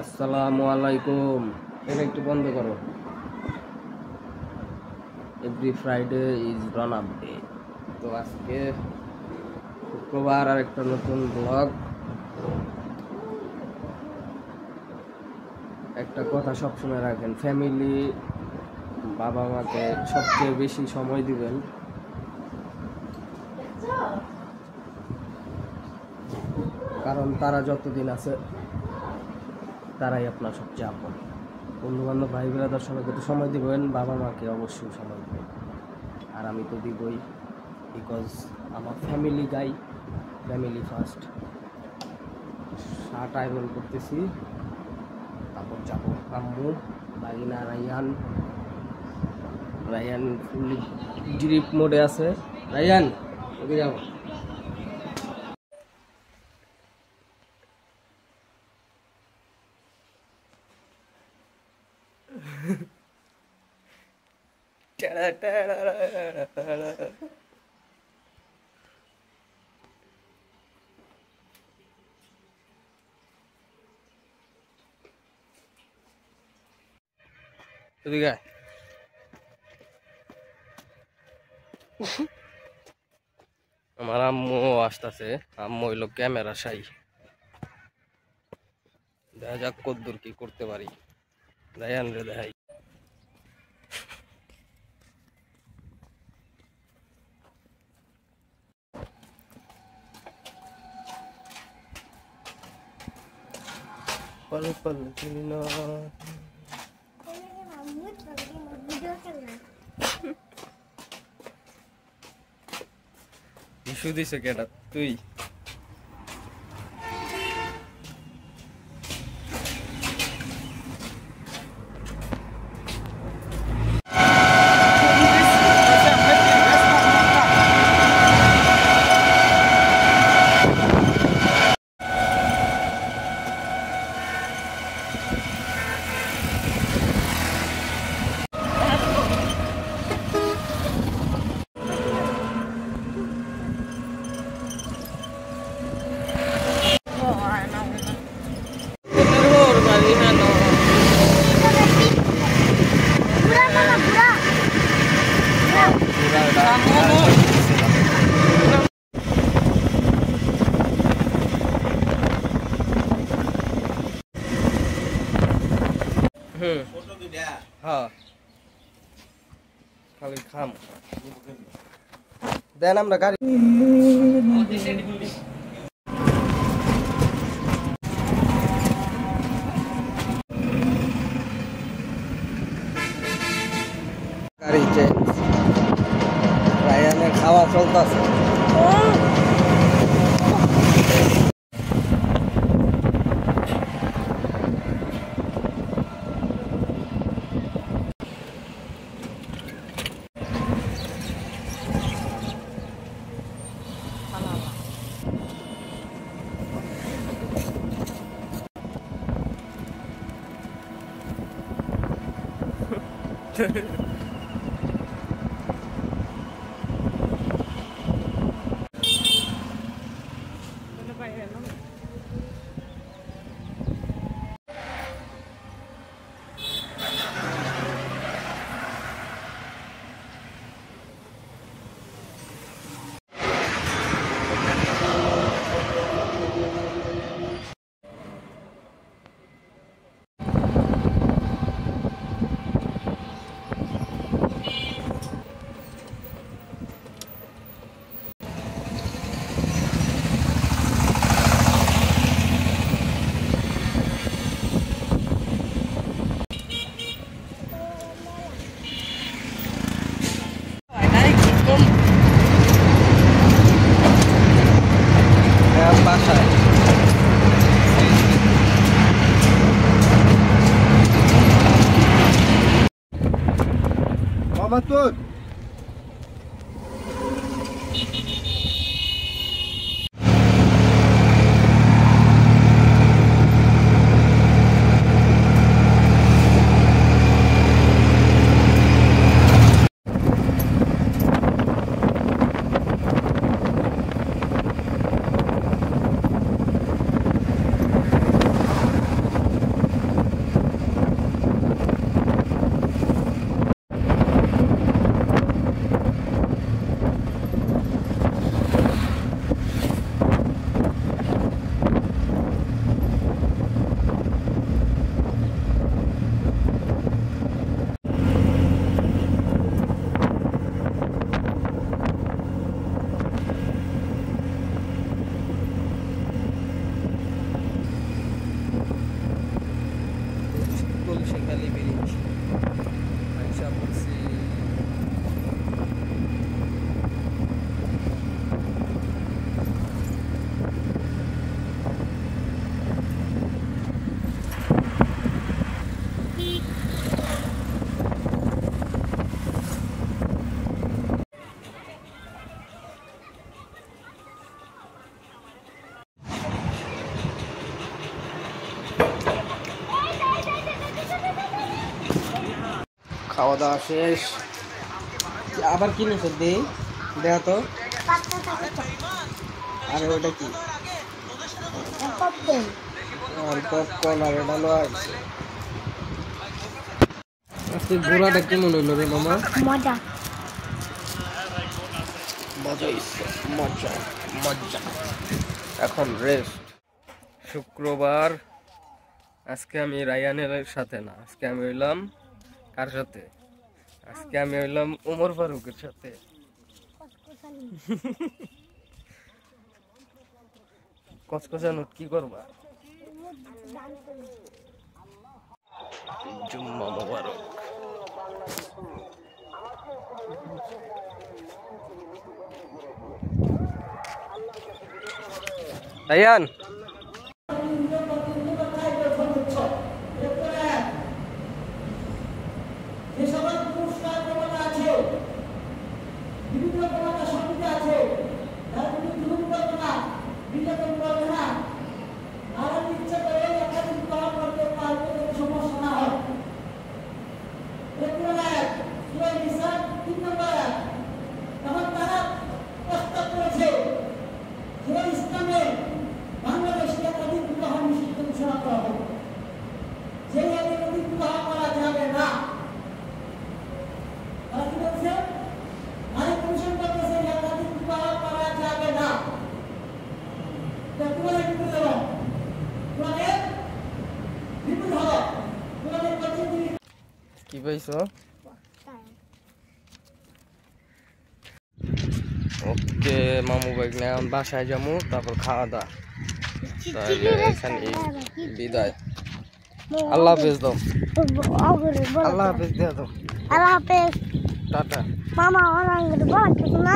আসসালামু আলাইকুম। এটা একটু বন্ধ করো। Every Friday is run up day. তো আজকে শুক্রবার আর একটা নতুন ব্লগ। একটা কথা সবসময় রাখবেন, ফ্যামিলি বাবা মাকে সবচেয়ে বেশি সময় দিবেন, কারণ তারা যতদিন আছে তারাই আপনার সবচেয়ে আপন। বন্ধু বান্ধব ভাই বোনেদের সবাইকে তো সময় দিবেন, বাবা মাকে অবশ্যই সময় দিবেন। আর আমি তো দিবই, বিকজ আমার ফ্যামিলি গাই, ফ্যামিলি ফার্স্ট। শার্ট আয়রন করতেছি, তারপর যাবো আম্মু, বাগিনা রাইয়ান। রাইয়ান ফুললি ড্রিপ মোডে আছে। রাইয়ান ওকে যাবো। এদিকে আমার আম্মু আসতেছে। আম্মু হইলো ক্যামেরা সাই। দেখা যাক কদ্দূর কি করতে পারি। রায়ান রে দেখাই। পল পল চিনা ইস্যু দিছে কেটা তুই? হ্যাঁ খালি খাম দেন আমরা গাড়ি। গাড়ি চেঞ্জ। রায়ানের খাওয়া চলতেছে। বাসায় Mamatut. খাওয়া দাওয়া শেষ। আবার কি নিছো দেই দেয়া তো। আরে ওটা কি? পপকর্ন আর এটা লো আছে। আজকে ঘোরাটা কেমন হইলো রে মামা? মজা মজা হইছে, মজা মজা। এখন রেস্ট। শুক্রবার। আজকে আমি রায়ানের সাথে না, আজকে আমি হইলাম কার সাথে? আজকে আমি হইলাম ওমর ফারুকের সাথে। কচকচানো কি করবা? জুম্মা মোবারক। রায়ান কি পাইছো? ওকে মামু বাইক নিয়ে এখন বাসায় যাবো, তারপর খাওয়া দাওয়া। তাহলে এখানে বিদায়। আল্লাহ হাফেজ দাও। আল্লাহ হাফেজ দিয়ে দাও। আল্লাহ হাফেজ। টাটা। মামা অনেক বড় কিছু না।